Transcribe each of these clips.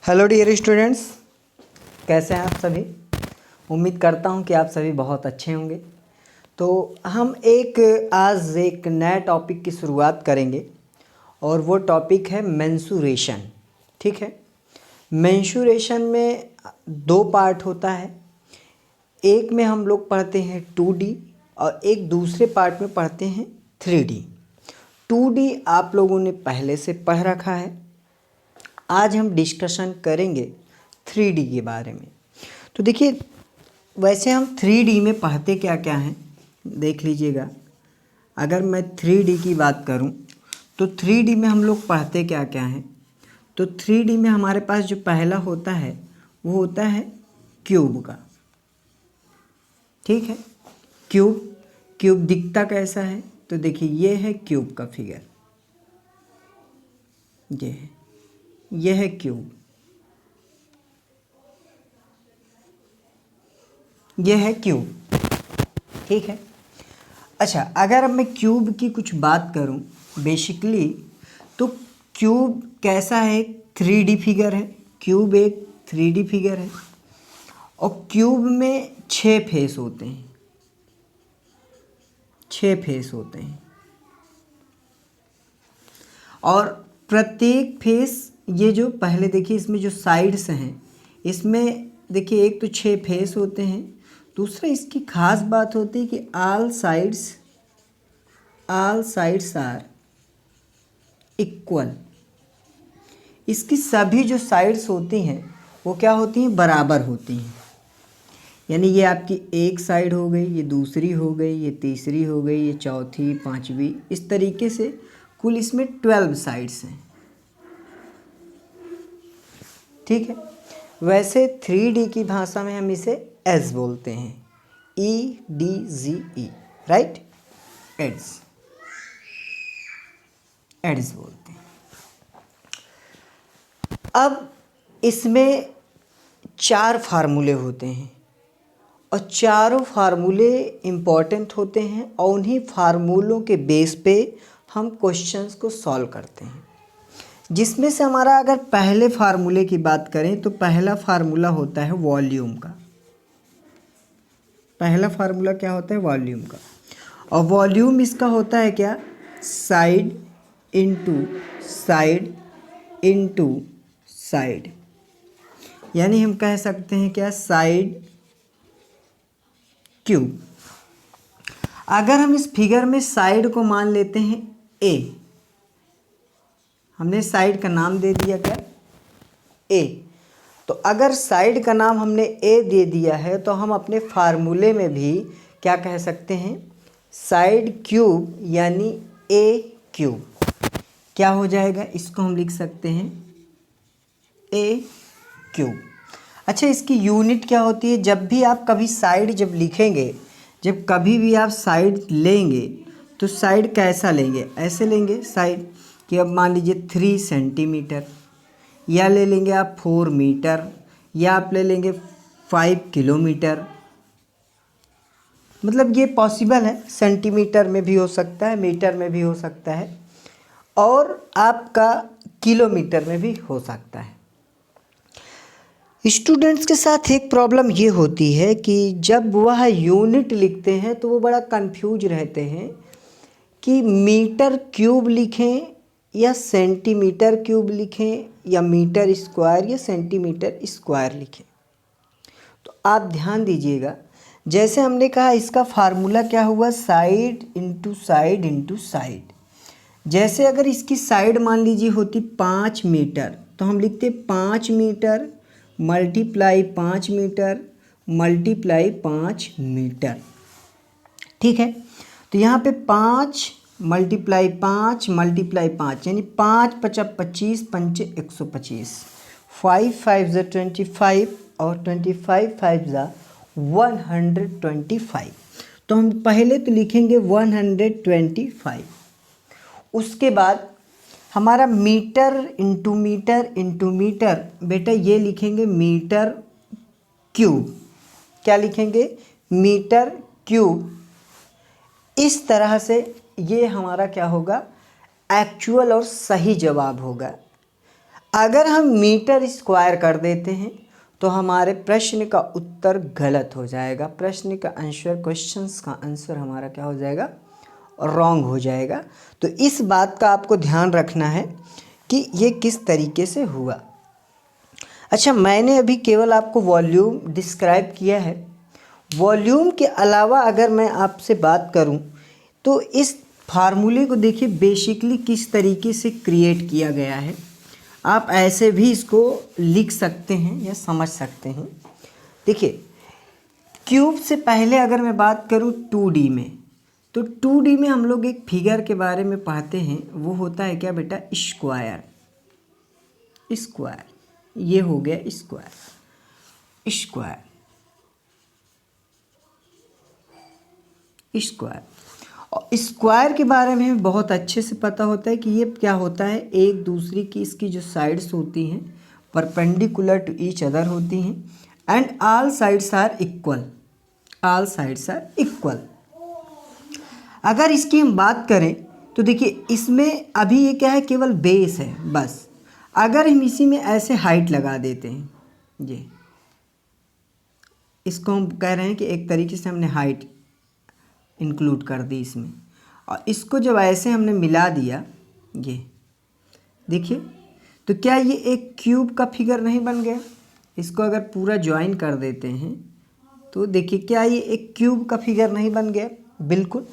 Hello dear students, कैसे हैं आप सभी। उम्मीद करता हूं कि आप सभी बहुत अच्छे होंगे। तो हम आज एक नया टॉपिक की शुरुआत करेंगे और वो टॉपिक है मेंसुरेशन। ठीक है, मेंसुरेशन में दो पार्ट होता है। एक में हम लोग पढ़ते हैं 2D और एक दूसरे पार्ट में पढ़ते हैं 3D। 2D आप लोगों ने पहले से पढ़ रखा है। आज हम डिस्कशन करेंगे 3D के बारे में। तो देखिए, वैसे हम 3D में पढ़ते क्या क्या हैं देख लीजिएगा। अगर मैं 3D की बात करूं तो 3D में हम लोग पढ़ते क्या क्या हैं। तो 3D में हमारे पास जो पहला होता है वो होता है क्यूब का। ठीक है, क्यूब दिखता कैसा है, तो देखिए ये है क्यूब का फिगर, ये है क्यूब, ये है क्यूब। ठीक है। अच्छा, अगर अब मैं क्यूब की कुछ बात करूं बेसिकली, तो क्यूब कैसा है, 3D फिगर है। क्यूब एक 3D फिगर है और क्यूब में 6 फेस होते हैं, 6 फेस होते हैं। और प्रत्येक फेस, ये जो पहले देखिए इसमें जो साइड्स हैं, इसमें देखिए एक तो 6 फेस होते हैं। दूसरा इसकी खास बात होती है कि ऑल साइड्स आर इक्वल। इसकी सभी जो साइड्स होती हैं वो क्या होती हैं, बराबर होती हैं। यानी ये आपकी एक साइड हो गई, ये दूसरी हो गई, ये तीसरी हो गई, ये चौथी, पांचवी, इस तरीके से कुल इसमें 12 साइड्स हैं। ठीक है। वैसे 3D की भाषा में हम इसे एज बोलते हैं, EDGE, राइट। एड्स बोलते हैं। अब इसमें 4 फार्मूले होते हैं और चारों फार्मूले इम्पॉर्टेंट होते हैं और उन्हीं फार्मूलों के बेस पे हम क्वेश्चंस को सॉल्व करते हैं। जिसमें से हमारा अगर पहले फार्मूले की बात करें तो पहला फार्मूला होता है वॉल्यूम का। पहला फार्मूला क्या होता है, वॉल्यूम का। और वॉल्यूम इसका होता है क्या, साइड इंटू साइड। यानी हम कह सकते हैं क्या, साइड क्यूब। अगर हम इस फिगर में साइड को मान लेते हैं A, हमने साइड का नाम दे दिया क्या, A। तो अगर साइड का नाम हमने A दे दिया है तो हम अपने फार्मूले में भी क्या कह सकते हैं, साइड क्यूब यानी A क्यूब। क्या हो जाएगा, इसको हम लिख सकते हैं A क्यूब। अच्छा, इसकी यूनिट क्या होती है, जब भी आप कभी साइड जब लिखेंगे, जब कभी भी आप साइड लेंगे तो साइड कैसा लेंगे, ऐसे लेंगे साइड कि अब मान लीजिए 3 सेंटीमीटर, या ले लेंगे आप 4 मीटर, या आप ले लेंगे 5 किलोमीटर। मतलब ये पॉसिबल है, सेंटीमीटर में भी हो सकता है, मीटर में भी हो सकता है और आपका किलोमीटर में भी हो सकता है। स्टूडेंट्स के साथ एक प्रॉब्लम ये होती है कि जब वह यूनिट लिखते हैं तो वो बड़ा कंफ्यूज रहते हैं कि मीटर क्यूब लिखें या सेंटीमीटर क्यूब लिखें या मीटर स्क्वायर या सेंटीमीटर स्क्वायर लिखें। तो आप ध्यान दीजिएगा, जैसे हमने कहा इसका फार्मूला क्या हुआ, side into side into side. जैसे अगर इसकी साइड मान लीजिए होती 5 मीटर तो हम लिखते 5 metre multiply 5 metre multiply 5 metre. ठीक है, तो यहाँ पे 5 मल्टीप्लाई 5 मल्टीप्लाई 5 यानी 5 × 25 पंचे 125, 5 × 5 = 25 और 25 × 5 = 125। तो हम पहले तो लिखेंगे 125। उसके बाद हमारा मीटर इंटू मीटर, बेटा ये लिखेंगे मीटर क्यूब। क्या लिखेंगे, मीटर क्यूब। इस तरह से ये हमारा क्या होगा, एक्चुअल और सही जवाब होगा। अगर हम मीटर स्क्वायर कर देते हैं तो हमारे प्रश्न का उत्तर गलत हो जाएगा, प्रश्न का आंसर, क्वेश्चंस का आंसर हमारा क्या हो जाएगा, रॉन्ग हो जाएगा। तो इस बात का आपको ध्यान रखना है कि ये किस तरीके से हुआ। अच्छा, मैंने अभी केवल आपको वॉल्यूम डिस्क्राइब किया है। वॉल्यूम के अलावा अगर मैं आपसे बात करूं तो इस फार्मूले को देखिए बेसिकली किस तरीके से क्रिएट किया गया है। आप ऐसे भी इसको लिख सकते हैं या समझ सकते हैं। देखिए, क्यूब से पहले अगर मैं बात करूं 2D में, तो 2D में हम लोग एक फिगर के बारे में पढ़ते हैं, वो होता है क्या बेटा, स्क्वायर। स्क्वायर, ये हो गया स्क्वायर। स्क्वायर स्क्वायर और स्क्वायर के बारे में बहुत अच्छे से पता होता है कि ये क्या होता है, एक दूसरे की इसकी जो साइड्स होती हैं परपेंडिकुलर टू ईच अदर होती हैं and all sides are equal. All sides are equal. अगर इसकी हम बात करें तो देखिए इसमें अभी ये क्या है, केवल बेस है बस। अगर हम इसी में ऐसे हाइट लगा देते हैं, ये इसको हम कह रहे हैं कि एक तरीके से हमने हाइट इंक्लूड कर दी इसमें, और इसको जब ऐसे हमने मिला दिया, ये देखिए, तो क्या ये एक क्यूब का फिगर नहीं बन गया। इसको अगर पूरा ज्वाइन कर देते हैं तो देखिए क्या ये एक क्यूब का फिगर नहीं बन गया, बिल्कुल।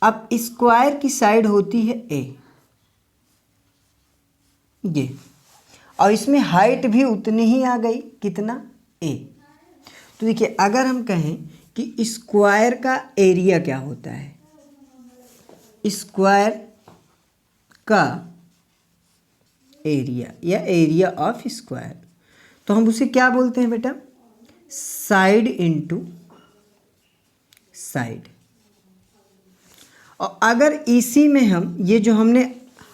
अब स्क्वायर की साइड होती है ए, ये, और इसमें हाइट भी उतनी ही आ गई, कितना, ए। तो देखिए अगर हम कहें कि स्क्वायर का एरिया क्या होता है, स्क्वायर का एरिया या एरिया ऑफ स्क्वायर, तो हम उसे क्या बोलते हैं बेटा, साइड इनटू साइड। और अगर इसी में हम ये जो हमने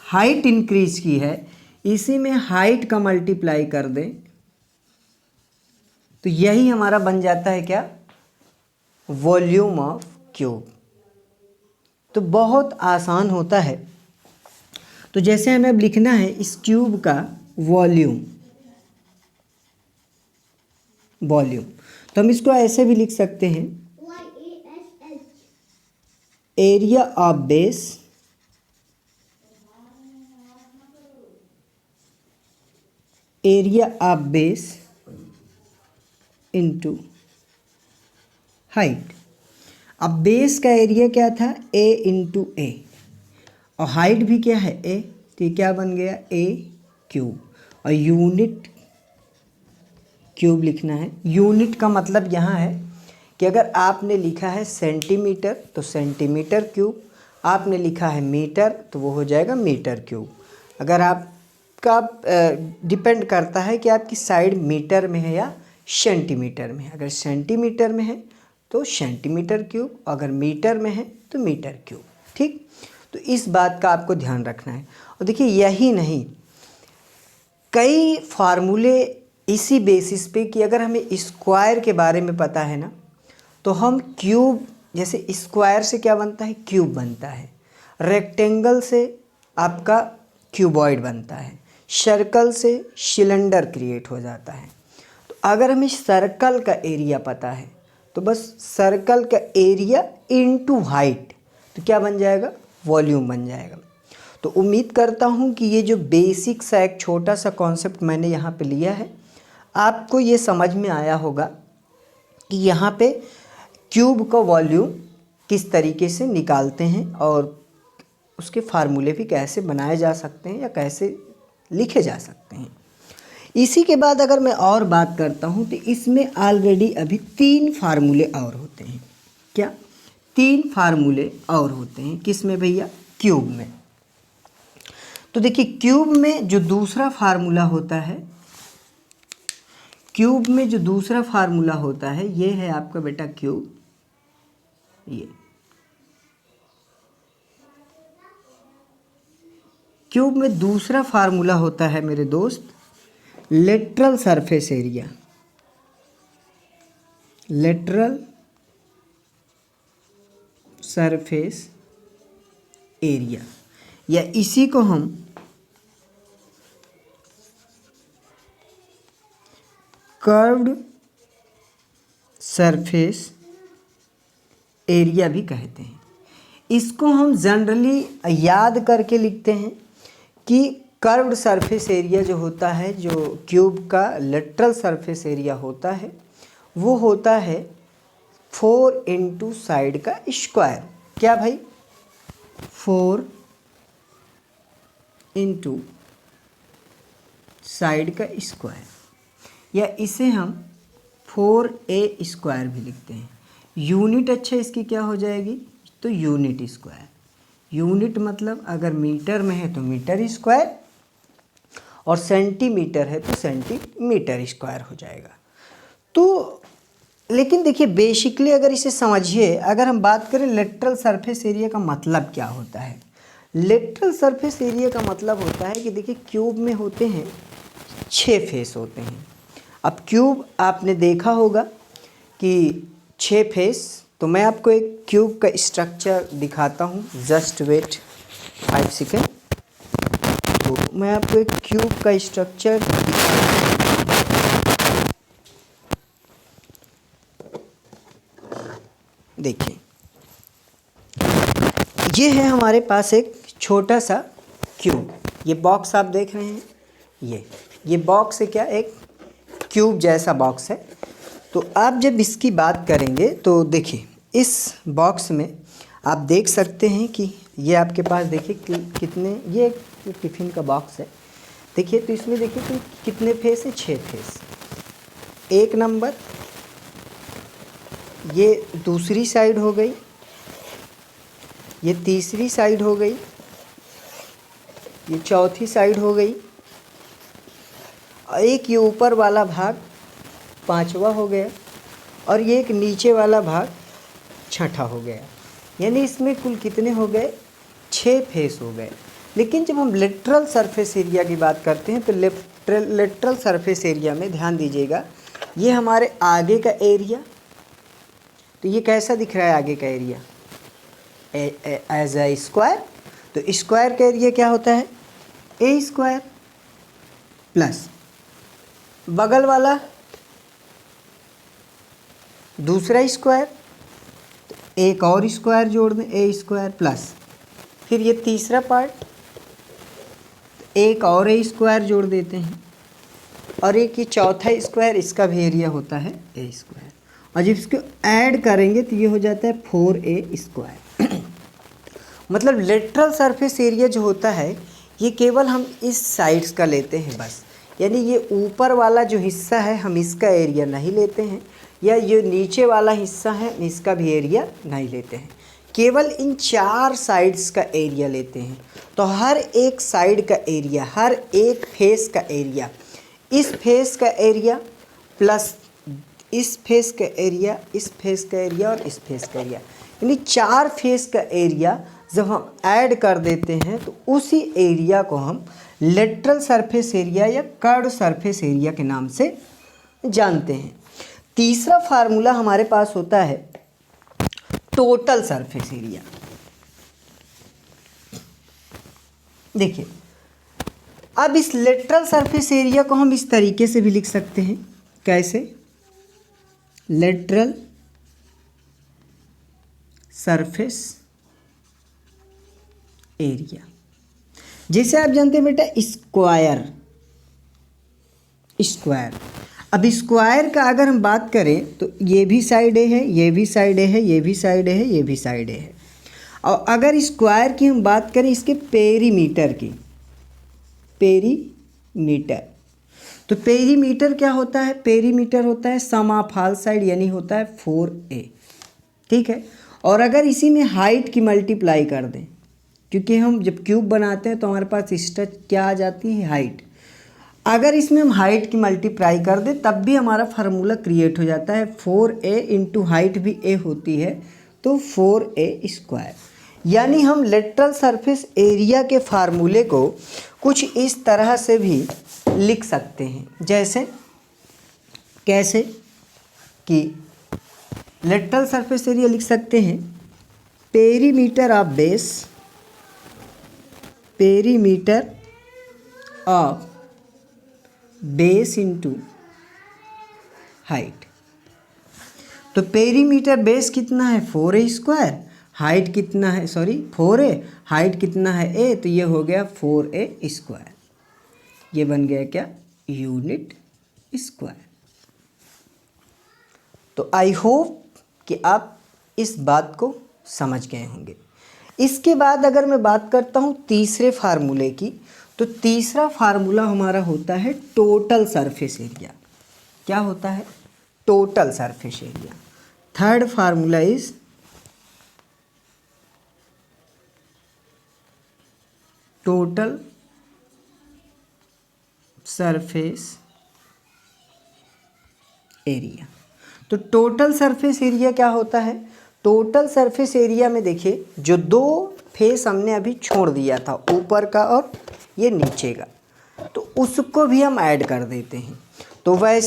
हाइट इंक्रीज की है, इसी में हाइट का मल्टीप्लाई कर दें तो यही हमारा बन जाता है क्या, वॉल्यूम ऑफ क्यूब। तो बहुत आसान होता है। तो जैसे हमें अब लिखना है इस क्यूब का वॉल्यूम, तो हम इसको ऐसे भी लिख सकते हैं, area of base into height. अब बेस का एरिया क्या था, ए इंटू ए, और हाइट भी क्या है, ए, तो ये क्या बन गया, ए क्यूब। और यूनिट क्यूब लिखना है। यूनिट का मतलब यहाँ है कि अगर आपने लिखा है सेंटीमीटर तो सेंटीमीटर क्यूब, आपने लिखा है मीटर तो वो हो जाएगा मीटर क्यूब। अगर आपका डिपेंड करता है कि आपकी साइड मीटर में है या सेंटीमीटर में है। अगर सेंटीमीटर में है तो सेंटीमीटर क्यूब, अगर मीटर में है तो मीटर क्यूब, ठीक। तो इस बात का आपको ध्यान रखना है। और देखिए यही नहीं, कई फार्मूले इसी बेसिस पे कि अगर हमें स्क्वायर के बारे में पता है ना, तो हम क्यूब, जैसे स्क्वायर से क्या बनता है, क्यूब बनता है, रेक्टेंगल से आपका क्यूबॉइड बनता है, सर्कल से सिलेंडर क्रिएट हो जाता है। तो अगर हमें सर्कल का एरिया पता है तो बस सर्कल का एरिया इनटू हाइट, तो क्या बन जाएगा, वॉल्यूम बन जाएगा। तो उम्मीद करता हूँ कि ये जो बेसिक सा एक छोटा सा कॉन्सेप्ट मैंने यहाँ पे लिया है, आपको ये समझ में आया होगा कि यहाँ पे क्यूब का वॉल्यूम किस तरीके से निकालते हैं और उसके फार्मूले भी कैसे बनाए जा सकते हैं या कैसे लिखे जा सकते हैं। इसी के बाद अगर मैं और बात करता हूँ तो इसमें ऑलरेडी अभी 3 फार्मूले और होते हैं। क्या, 3 फार्मूले और होते हैं, किस में भैया, क्यूब में। तो देखिए क्यूब में जो दूसरा फार्मूला होता है, क्यूब में जो दूसरा फार्मूला होता है ये है आपका बेटा क्यूब, ये क्यूब में दूसरा फार्मूला होता है मेरे दोस्त lateral surface area. Lateral surface area, या इसी को हम कर्व्ड सरफेस एरिया भी कहते हैं। इसको हम जनरली याद करके लिखते हैं कि कर्व्ड सरफेस एरिया जो होता है, जो क्यूब का लेटरल सरफेस एरिया होता है, वो होता है 4 इंटू साइड का स्क्वायर। क्या भाई? 4 इंटू साइड का स्क्वायर, या इसे हम 4a स्क्वायर भी लिखते हैं। यूनिट अच्छा इसकी क्या हो जाएगी? तो यूनिट स्क्वायर। यूनिट मतलब अगर मीटर में है तो मीटर स्क्वायर, और सेंटीमीटर है तो सेंटीमीटर स्क्वायर हो जाएगा। तो लेकिन देखिए बेसिकली अगर इसे समझिए, अगर हम बात करें लेटरल सरफेस एरिया का मतलब क्या होता है। लेटरल सरफेस एरिया का मतलब होता है कि देखिए क्यूब में होते हैं 6 फेस होते हैं। अब क्यूब आपने देखा होगा कि 6 फेस, तो मैं आपको एक क्यूब का स्ट्रक्चर दिखाता हूँ, जस्ट वेट 5 सेकेंड। तो मैं आपको एक क्यूब का स्ट्रक्चर देखिए, ये है हमारे पास एक छोटा सा क्यूब। ये बॉक्स आप देख रहे हैं, ये बॉक्स है क्या? एक क्यूब जैसा बॉक्स है। तो आप जब इसकी बात करेंगे तो देखिए इस बॉक्स में आप देख सकते हैं कि ये आपके पास देखिए कितने, ये टिफ़िन का बॉक्स है। देखिए तो इसमें देखिए कि कितने फेस है? 6 फेस। 1 नंबर, ये दूसरी साइड हो गई, ये तीसरी साइड हो गई, ये चौथी साइड हो गई, और एक ये ऊपर वाला भाग 5वां हो गया, और ये एक नीचे वाला भाग 6ठा हो गया। यानी इसमें कुल कितने हो गए? 6 फेस हो गए। लेकिन जब हम लेटरल सरफेस एरिया की बात करते हैं तो लेटरल सरफेस एरिया में ध्यान दीजिएगा, ये हमारे आगे का एरिया, तो ये कैसा दिख रहा है आगे का एरिया? As a square. तो स्क्वायर का एरिया क्या होता है? ए स्क्वायर प्लस बगल वाला दूसरा स्क्वायर, तो एक और स्क्वायर जोड़ दें, ए स्क्वायर प्लस फिर ये तीसरा पार्ट, तो एक और ए स्क्वायर जोड़ देते हैं, और एक ये चौथा स्क्वायर, इसका भी एरिया होता है ए स्क्वायर, और जब इसको ऐड करेंगे तो ये हो जाता है 4a स्क्वायर। मतलब लेटरल सरफेस एरिया जो होता है ये केवल हम इस साइड्स का लेते हैं बस, यानी ये ऊपर वाला जो हिस्सा है हम इसका एरिया नहीं लेते हैं, या ये नीचे वाला हिस्सा है इसका भी एरिया नहीं लेते हैं, केवल इन 4 साइड्स का एरिया लेते हैं। तो हर एक साइड का एरिया, हर एक फेस का एरिया, इस फेस का एरिया प्लस इस फेस का एरिया, इस फेस का एरिया और इस फेस का एरिया, यानी 4 फेस का एरिया जब हम ऐड कर देते हैं तो उसी एरिया को हम लेटरल सरफेस एरिया या कर्व्ड सरफेस एरिया के नाम से जानते हैं। तीसरा फार्मूला हमारे पास होता है टोटल सरफेस एरिया। देखिए अब इस लेटरल सरफेस एरिया को हम इस तरीके से भी लिख सकते हैं। कैसे? लेटरल सरफेस एरिया, जैसे आप जानते हैं बेटा स्क्वायर। अब स्क्वायर का अगर हम बात करें तो ये भी साइड ए है, ये भी साइड ए है, ये भी साइड ए है, ये भी साइड ए है। और अगर स्क्वायर की हम बात करें इसके पेरीमीटर की, पेरीमीटर, तो पेरीमीटर क्या होता है? पेरीमीटर होता है सम ऑफ ऑल साइड, यानी होता है 4a। ठीक है। और अगर इसी में हाइट की मल्टीप्लाई कर दें, क्योंकि हम जब क्यूब बनाते हैं तो हमारे पास स्ट्रेच क्या आ जाती है? हाइट। अगर इसमें हम हाइट की मल्टीप्लाई कर दें तब भी हमारा फार्मूला क्रिएट हो जाता है। 4a इंटू हाइट भी a होती है तो 4a स्क्वायर। यानी हम लेटरल सरफेस एरिया के फार्मूले को कुछ इस तरह से भी लिख सकते हैं। जैसे कैसे कि लेटरल सरफेस एरिया लिख सकते हैं perimeter of base, perimeter of base into height. तो पेरीमीटर बेस कितना है 4a², हाइट कितना है 4a, हाइट कितना है a, तो ये हो गया 4a²। ये बन गया क्या यूनिट स्क्वायर। तो आई होप कि आप इस बात को समझ गए होंगे। इसके बाद अगर मैं बात करता हूँ तीसरे फार्मूले की, तो तीसरा फार्मूला हमारा होता है टोटल सरफेस एरिया। क्या होता है total surface area. Third formula is total surface area. तो टोटल सरफेस एरिया क्या होता है, टोटल सरफेस एरिया में देखिए जो दो फेस हमने अभी छोड़ दिया था, ऊपर का और ये नीचे का, तो उसको भी हम ऐड कर देते हैं। तो वैसे